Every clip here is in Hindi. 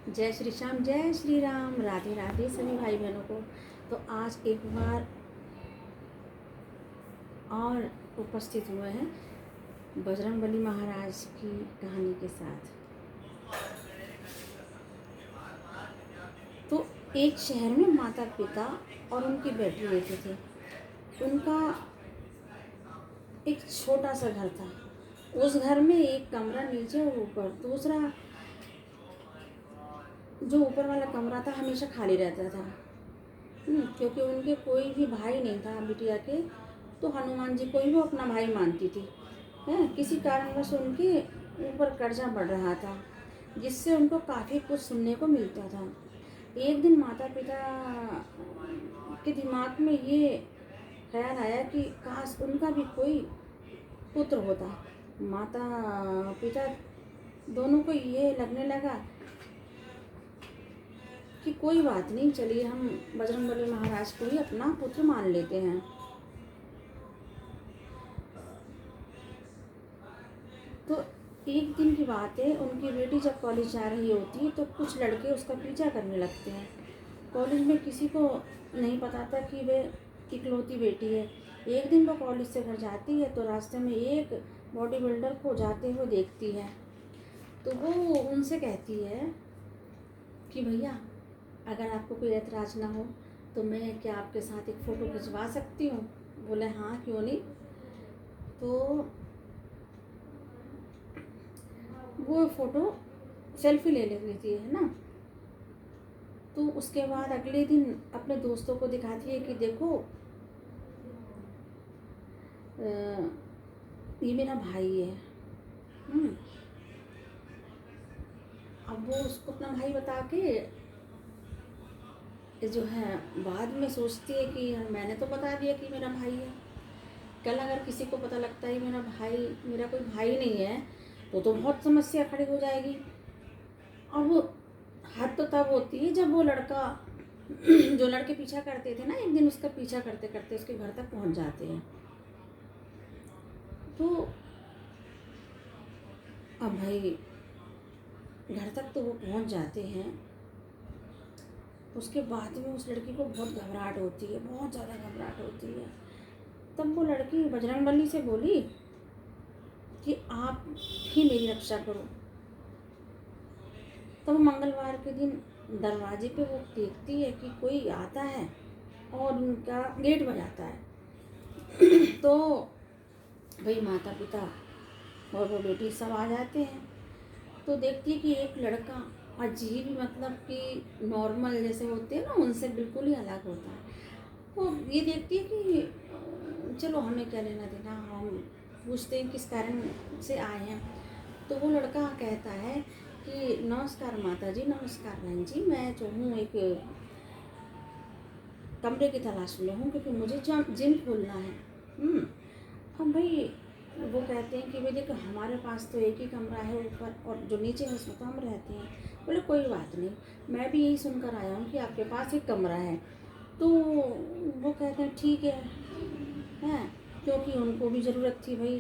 जय श्री श्याम, जय श्री राम, राधे राधे सभी भाई बहनों को। तो आज एक बार और उपस्थित हुए हैं बजरंगबली महाराज की कहानी के साथ। तो एक शहर में माता पिता और उनकी बेटी रहते थे। उनका एक छोटा सा घर था। उस घर में एक कमरा नीचे और ऊपर, दूसरा जो ऊपर वाला कमरा था हमेशा खाली रहता था। क्योंकि उनके कोई भी भाई नहीं था बिटिया के, तो हनुमान जी को ही वो अपना भाई मानती थी। किसी कारणवश उनके ऊपर कर्जा बढ़ रहा था, जिससे उनको काफ़ी कुछ सुनने को मिलता था। एक दिन माता पिता के दिमाग में ये ख्याल आया कि काश उनका भी कोई पुत्र होता। माता पिता दोनों को ये लगने लगा कि कोई बात नहीं, चलिए हम बजरंगबली महाराज को ही अपना पुत्र मान लेते हैं। तो एक दिन की बात है, उनकी बेटी जब कॉलेज जा रही होती है तो कुछ लड़के उसका पीछा करने लगते हैं। कॉलेज में किसी को नहीं पता था कि वे इकलौती बेटी है। एक दिन वो कॉलेज से घर जाती है तो रास्ते में एक बॉडी बिल्डर को जाते हुए देखती है। तो वो उनसे कहती है कि भैया, अगर आपको कोई ऐतराज़ ना हो तो मैं क्या आपके साथ एक फ़ोटो खिंचवा सकती हूँ? बोले हाँ, क्यों नहीं। तो वो फ़ोटो सेल्फी ले लेती है ना। तो उसके बाद अगले दिन अपने दोस्तों को दिखाती है कि देखो, ये मेरा भाई है। अब वो उसको अपना भाई बता के जो है बाद में सोचती है कि यार मैंने तो बता दिया कि मेरा भाई है। कल अगर किसी को पता लगता है मेरा कोई भाई नहीं है तो बहुत समस्या खड़ी हो जाएगी। अब हद तो तब होती है जब वो लड़का जो लड़के पीछा करते थे ना, एक दिन उसका पीछा करते करते उसके घर तक पहुंच जाते हैं। तो अब भाई घर तक तो वो पहुंच जाते हैं। उसके बाद में उस लड़की को बहुत घबराहट होती है, बहुत ज़्यादा घबराहट होती है। तब वो लड़की बजरंगबली से बोली कि आप ही मेरी रक्षा करो। तब मंगलवार के दिन दरवाजे पे वो देखती है कि कोई आता है और उनका गेट बजाता है। तो भाई माता पिता और वो बेटी सब आ जाते हैं। तो देखती है कि एक लड़का अजीब, मतलब कि नॉर्मल जैसे होते हैं ना, उनसे बिल्कुल ही अलग होता है। वो ये देखती है कि चलो हमें क्या लेना देना, हम पूछते हैं किस कारण से आए हैं। तो वो लड़का कहता है कि नमस्कार माता जी, नमस्कार बहन जी, मैं जो हूँ एक कमरे की तलाश में हूँ क्योंकि मुझे जिम खोलना है। अब भाई वो कहते हैं कि भाई देखो, हमारे पास तो एक ही कमरा है ऊपर, और जो नीचे है उसमें तो हम रहते हैं। बोले कोई बात नहीं, मैं भी यही सुनकर आया हूँ कि आपके पास एक कमरा है। तो वो कहते हैं ठीक है, क्योंकि उनको भी ज़रूरत थी भाई।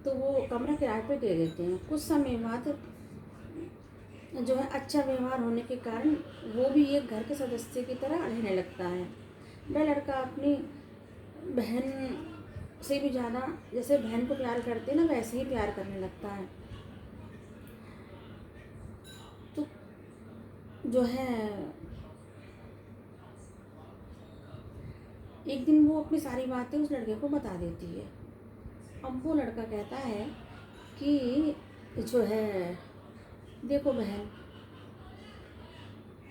तो वो कमरा किराए पे दे देते हैं। कुछ समय बाद जो है अच्छा व्यवहार होने के कारण वो भी एक घर के सदस्य की तरह रहने लगता है। वह लड़का अपनी बहन से भी ज़्यादा, जैसे बहन को प्यार करते ना, वैसे ही प्यार करने लगता है। तो जो है एक दिन वो अपनी सारी बातें उस लड़के को बता देती है। अब वो लड़का कहता है कि जो है देखो बहन,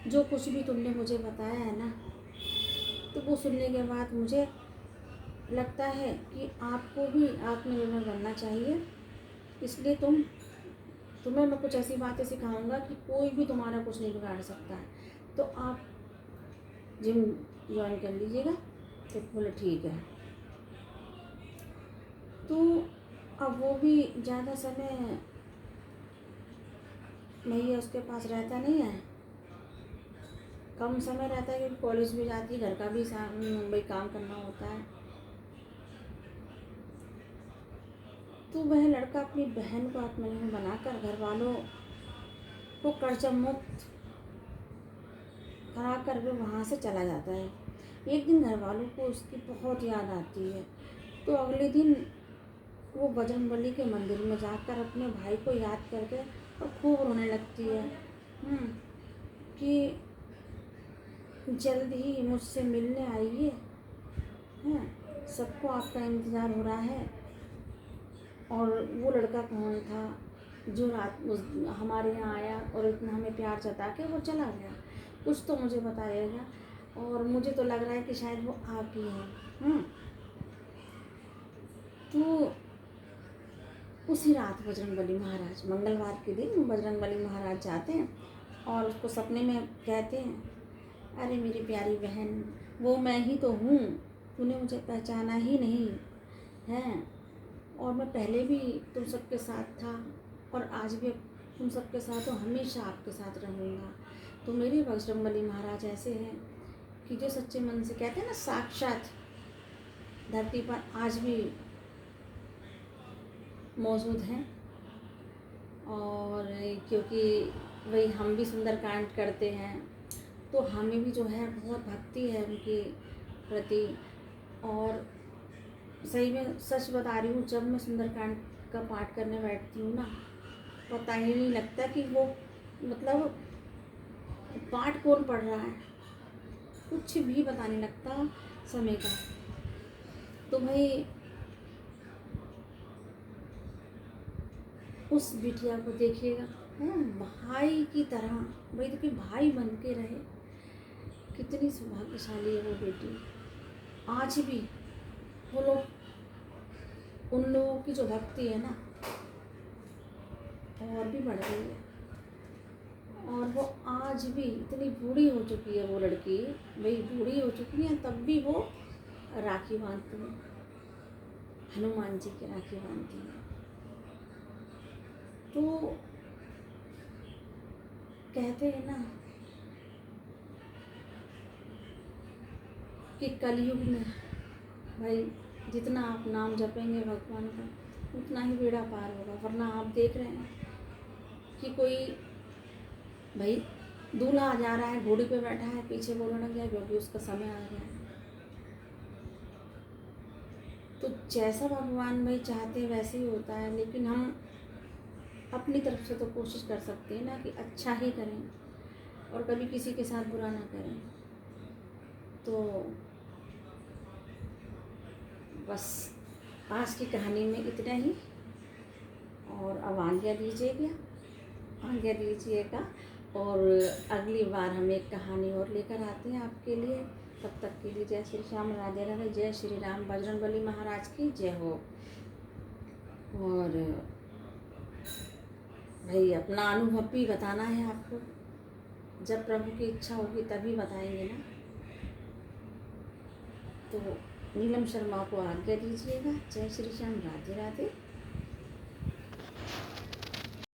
जो कुछ भी तुमने मुझे बताया है ना, तो वो सुनने के बाद मुझे लगता है कि आपको भी आत्मनिर्भर बनना चाहिए। इसलिए तुम्हें मैं कुछ ऐसी बातें सिखाऊंगा कि कोई भी तुम्हारा कुछ नहीं बिगाड़ सकता है। तो आप जिम ज्वाइन कर लीजिएगा। तो बोले ठीक है। तो अब वो भी ज़्यादा समय भैया उसके पास रहता नहीं है, कम समय रहता है क्योंकि कॉलेज भी जाती है, घर का भी भाई काम करना होता है। तो वह लड़का अपनी बहन को आत्मनिर्भर बनाकर घर वालों वो कर्जा मुक्त करा कर वो वहाँ से चला जाता है। एक दिन घर वालों को उसकी बहुत याद आती है, तो अगले दिन वो बजरंगबली के मंदिर में जाकर अपने भाई को याद करके और खूब रोने लगती है कि जल्द ही मुझसे मिलने आइए, हैं, सबको आपका इंतज़ार हो रहा है। और वो लड़का कौन था जो रात हमारे यहाँ आया और इतना हमें प्यार जता के वो चला गया, कुछ तो मुझे बताइएगा। और मुझे तो लग रहा है कि शायद वो आप ही हैं। तो उसी रात बजरंगबली महाराज, मंगलवार के दिन बजरंगबली महाराज जाते हैं और उसको सपने में कहते हैं, अरे मेरी प्यारी बहन, वो मैं ही तो हूँ, तूने मुझे पहचाना ही नहीं है। और मैं पहले भी तुम सबके साथ था और आज भी तुम सबके साथ हूँ, हमेशा आपके साथ रहूँगा। तो मेरे बजरंगबली महाराज ऐसे हैं कि जो सच्चे मन से कहते हैं ना, साक्षात धरती पर आज भी मौजूद हैं। और क्योंकि वही हम भी सुंदरकांड करते हैं तो हमें भी जो है बहुत भक्ति है उनके प्रति। और सही में सच बता रही हूँ, जब मैं सुंदरकांड का पाठ करने बैठती हूँ ना, पता ही नहीं लगता कि वो मतलब पाठ कौन पढ़ रहा है, कुछ भी पता नहीं लगता समय का। तो भाई उस बिटिया को देखिएगा, भाई की तरह, भाई देखिए भाई बन के रहे, कितनी सौभाग्यशाली है वो बेटी। आज भी वो लोग, उन लोगों की जो भक्ति है ना और भी बढ़ गई है। और वो आज भी इतनी बूढ़ी हो चुकी है वो लड़की, भाई बूढ़ी हो चुकी है तब भी वो राखी बांधती है, हनुमान जी की राखी बांधती है। तो कहते हैं ना कि कलयुग में भाई जितना आप नाम जपेंगे भगवान का उतना ही बेड़ा पार होगा। वरना आप देख रहे हैं कि कोई भाई दूल्हा आ जा रहा है, घोड़ी पे बैठा है, पीछे बोलने लग गया क्योंकि उसका समय आ गया है। तो जैसा भगवान भाई चाहते हैं वैसे ही होता है, लेकिन हम अपनी तरफ से तो कोशिश कर सकते हैं ना कि अच्छा ही करें और कभी किसी के साथ बुरा ना करें। तो बस आज की कहानी में इतना ही, और अब आज्ञा दीजिएगा और अगली बार हम एक कहानी और लेकर आते हैं आपके लिए। तब तक के लिए जय श्री श्याम, राधे राधे, जय श्री राम, बजरंगबली महाराज की जय हो। और भाई अपना अनुभव भी बताना है आपको, जब प्रभु की इच्छा होगी तभी बताएंगे ना। तो नीलम शर्मा को आज्ञा दीजिएगा। जय श्री श्याम, राधे राधे।